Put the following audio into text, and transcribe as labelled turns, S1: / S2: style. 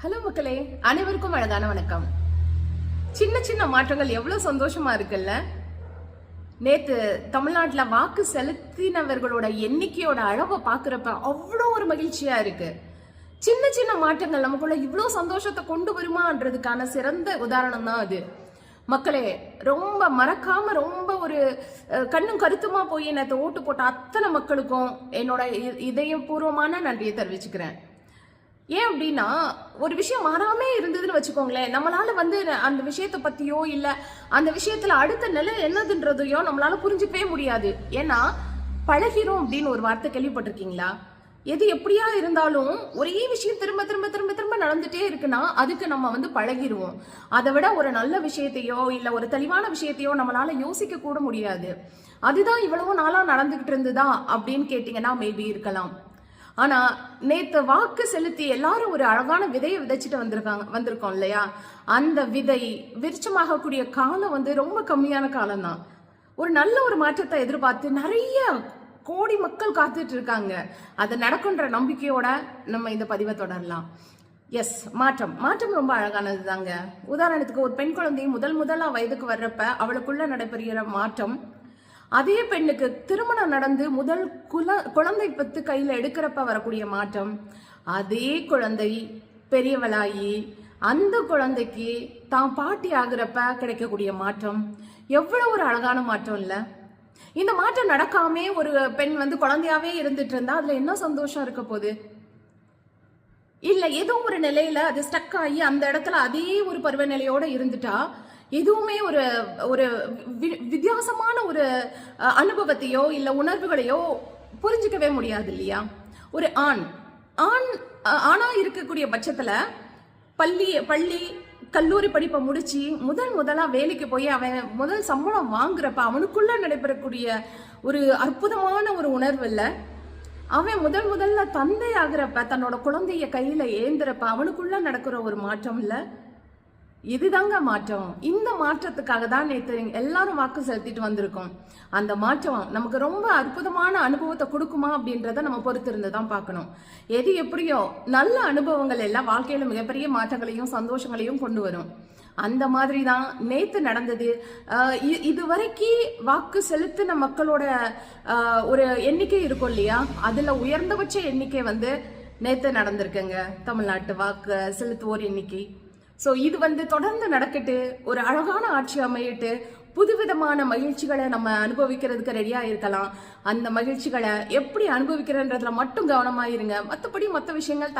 S1: Hello மக்களே, அனைவருக்கும் அழகான வணக்கம். சின்ன சின்ன மாற்றங்கள் எவ்வளவு சந்தோஷமா இருக்குல்ல. நேத்து தமிழ்நாட்டுல வாக்கு செலுத்தினவர்களோட எண்ணிக்கையோட அளவை பாக்குறப்ப அவ்வளோ ஒரு மகிழ்ச்சியா இருக்கு. சின்ன சின்ன மாற்றங்கள் நமக்குள்ள இவ்வளவு சந்தோஷத்தை கொண்டு வருமான்றதுக்கான சிறந்த உதாரணம் தான் அது. மக்களே, ரொம்ப மறக்காம ரொம்ப ஒரு கண்ணும் கருத்துமா போய் நேற்று ஓட்டு போட்ட அத்தனை மக்களுக்கும் என்னோட இதயபூர்வமான நன்றியை தெரிவிச்சுக்கிறேன். ஏன் அப்படின்னா, ஒரு விஷயம் மாறாமே இருந்ததுன்னு வச்சுக்கோங்களேன், நம்மளால அந்த விஷயத்தை பத்தியோ இல்ல அந்த விஷயத்துல அடுத்த நிலை என்னதுன்றதையோ நம்மளால புரிஞ்சுக்கவே முடியாது. ஏன்னா பழகிறோம் அப்படின்னு ஒரு வார்த்தை கேள்விப்பட்டிருக்கீங்களா? எது எப்படியா இருந்தாலும் ஒரே விஷயம் திரும்ப திரும்ப திரும்ப திரும்ப நடந்துட்டே இருக்குன்னா அதுக்கு நம்ம பழகிடுவோம். அதை விட ஒரு நல்ல விஷயத்தையோ இல்ல ஒரு தெளிவான விஷயத்தையோ நம்மளால யோசிக்க கூட முடியாது. அதுதான் இவ்வளவு நாளா நடந்துகிட்டு இருந்ததா அப்படின்னு கேட்டீங்கன்னா மேபி இருக்கலாம். ஆனா நேத்து வாக்கு செலுத்தி எல்லாரும் ஒரு அழகான விதையை விதைச்சிட்டு வந்திருக்கோம் இல்லையா? அந்த விதை விருட்சமாகக்கூடிய காலம் ரொம்ப கம்மியான காலம் தான். ஒரு நல்ல ஒரு மாற்றத்தை எதிர்பார்த்து நிறைய கோடி மக்கள் காத்துட்டு இருக்காங்க. அது நடக்குன்ற நம்பிக்கையோட நம்ம இந்த பதிவை தொடரலாம். எஸ், மாற்றம் ரொம்ப அழகானது தாங்க. உதாரணத்துக்கு, ஒரு பெண் குழந்தை முதலா வயதுக்கு வர்றப்ப அவளுக்குள்ள நடைபெறுகிற மாற்றம், அதே பெண்ணுக்கு திருமணம் நடந்து முதல் குழந்தை பத்து கையில எடுக்கிறப்ப வரக்கூடிய மாற்றம், அதே குழந்தை பெரியவளாயி அந்த குழந்தைக்கு தான் பாட்டி ஆகுறப்ப கிடைக்கக்கூடிய மாற்றம் எவ்வளவு ஒரு அழகான மாற்றம் இல்ல? இந்த மாற்றம் நடக்காமே ஒரு பெண் குழந்தையாவே இருந்துட்டு இருந்தா அதுல என்ன சந்தோஷம் இருக்க போகுது? இல்ல ஏதோ ஒரு நிலையில அது ஸ்டக் ஆகி அந்த இடத்துல அதே ஒரு பருவநிலையோட இருந்துட்டா எதுவுமே ஒரு ஒரு வித்தியாசமான ஒரு அனுபவத்தையோ இல்ல உணர்வுகளையோ புரிஞ்சுக்கவே முடியாது இல்லையா? ஒரு ஆணா இருக்கக்கூடிய பட்சத்துல பள்ளி கல்லூரி படிப்பை முடிச்சு முதலா வேலைக்கு போய் அவன் முதல் சம்பளம் வாங்குறப்ப அவனுக்குள்ள நடைபெறக்கூடிய ஒரு அற்புதமான ஒரு உணர்வு இல்ல? அவன் முதல்ல தந்தை ஆகுறப்ப தன்னோட குழந்தைய கையில ஏந்துறப்ப அவனுக்குள்ள நடக்கிற ஒரு மாற்றம் இல்ல? இதுதாங்க மாற்றம். இந்த மாற்றத்துக்காக தான் நேற்று எல்லாரும் வாக்கு செலுத்திட்டு வந்திருக்கோம். அந்த மாற்றம் நமக்கு ரொம்ப அற்புதமான அனுபவத்தை கொடுக்குமா அப்படின்றத நம்ம பொறுத்து இருந்துதான் பார்க்கணும். எது எப்படியோ நல்ல அனுபவங்கள் எல்லாம் வாழ்க்கையில மிகப்பெரிய மாற்றங்களையும் சந்தோஷங்களையும் கொண்டு வரும். அந்த மாதிரி தான் நேத்து நடந்தது. இதுவரைக்கும் வாக்கு செலுத்தின மக்களோட ஒரு எண்ணிக்கை இருக்கும் இல்லையா? அதுல உயர்ந்தபட்ச எண்ணிக்கை நேத்து நடந்திருக்குங்க, தமிழ்நாட்டு வாக்கு செலுத்துவோர் எண்ணிக்கை. ஸோ இது தொடர்ந்து நடக்கட்டு, ஒரு அழகான ஆட்சி அமையிட்டு, புதுவிதமான மகிழ்ச்சிகளை நம்ம அனுபவிக்கிறதுக்கு ரெடியா இருக்கலாம். அந்த மகிழ்ச்சிகளை எப்படி அனுபவிக்கிறன்றதுல மட்டும் கவனமா இருங்க. மற்றபடி மற்ற விஷயங்கள்